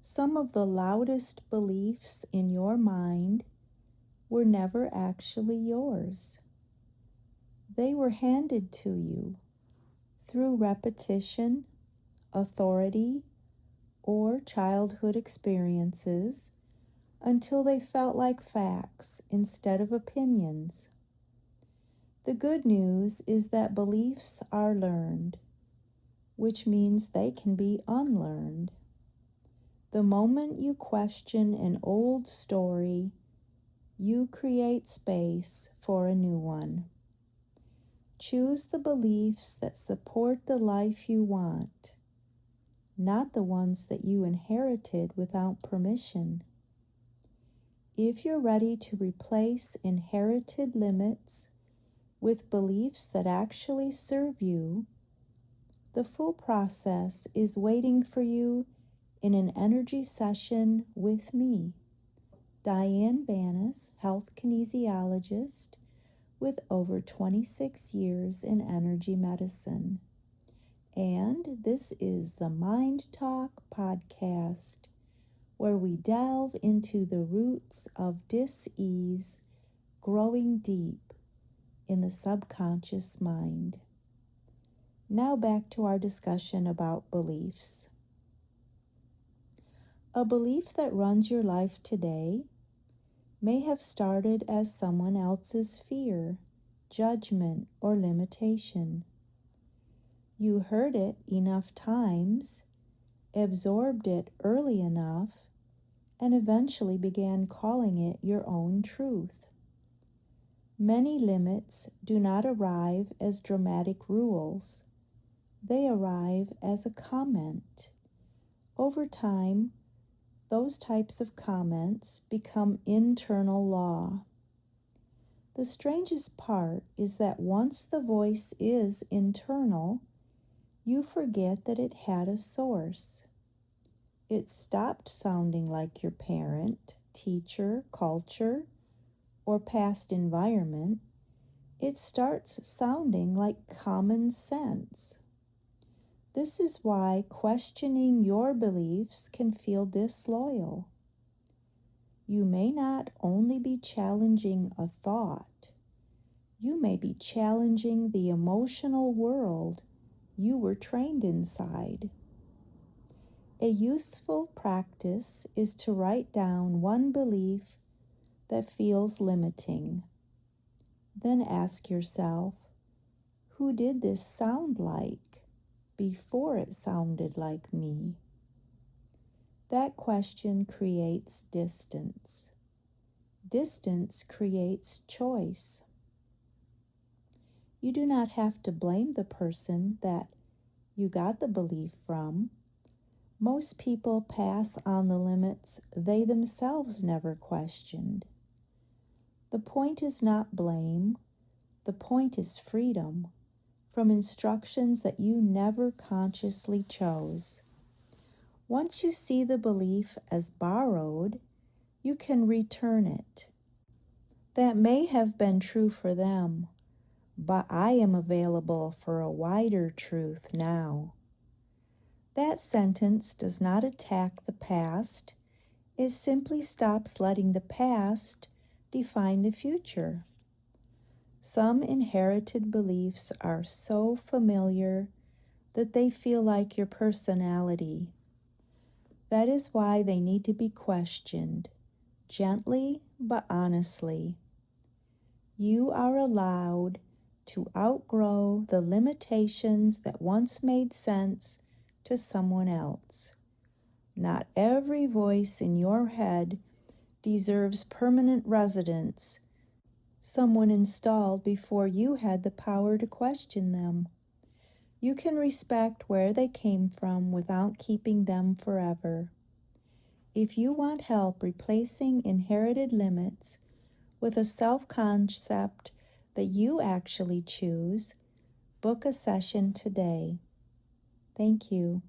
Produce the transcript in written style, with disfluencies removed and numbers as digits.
Some of the loudest beliefs in your mind were never actually yours. They were handed to you through repetition, authority, or childhood experiences until they felt like facts instead of opinions. The good news is that beliefs are learned, which means they can be unlearned. The moment you question an old story, you create space for a new one. Choose the beliefs that support the life you want, not the ones that you inherited without permission. If you're ready to replace inherited limits with beliefs that actually serve you, the full process is waiting for you in an energy session with me, Diane Vanis, health kinesiologist with over 26 years in energy medicine. And this is the Mind Talk podcast, where we delve into the roots of dis-ease growing deep in the subconscious mind. Now back to our discussion about beliefs. A belief that runs your life today may have started as someone else's fear, judgment, or limitation. You heard it enough times, absorbed it early enough, and eventually began calling it your own truth. Many limits do not arrive as dramatic rules. They arrive as a comment. Over time, those types of comments become internal law. The strangest part is that once the voice is internal, you forget that it had a source. It stopped sounding like your parent, teacher, culture, or past environment. It starts sounding like common sense. This is why questioning your beliefs can feel disloyal. You may not only be challenging a thought, you may be challenging the emotional world you were trained inside. A useful practice is to write down one belief that feels limiting. Then ask yourself, who did this sound like before it sounded like me? That question creates distance. Distance creates choice. You do not have to blame the person that you got the belief from. Most people pass on the limits they themselves never questioned. The point is not blame. The point is freedom from instructions that you never consciously chose. Once you see the belief as borrowed, you can return it. That may have been true for them, but I am available for a wider truth now. That sentence does not attack the past. It simply stops letting the past define the future. Some inherited beliefs are so familiar that they feel like your personality. That is why they need to be questioned, gently but honestly. You are allowed to outgrow the limitations that once made sense to someone else. Not every voice in your head deserves permanent residence. Someone installed before you had the power to question them. You can respect where they came from without keeping them forever. If you want help replacing inherited limits with a self-concept that you actually choose, book a session today. Thank you.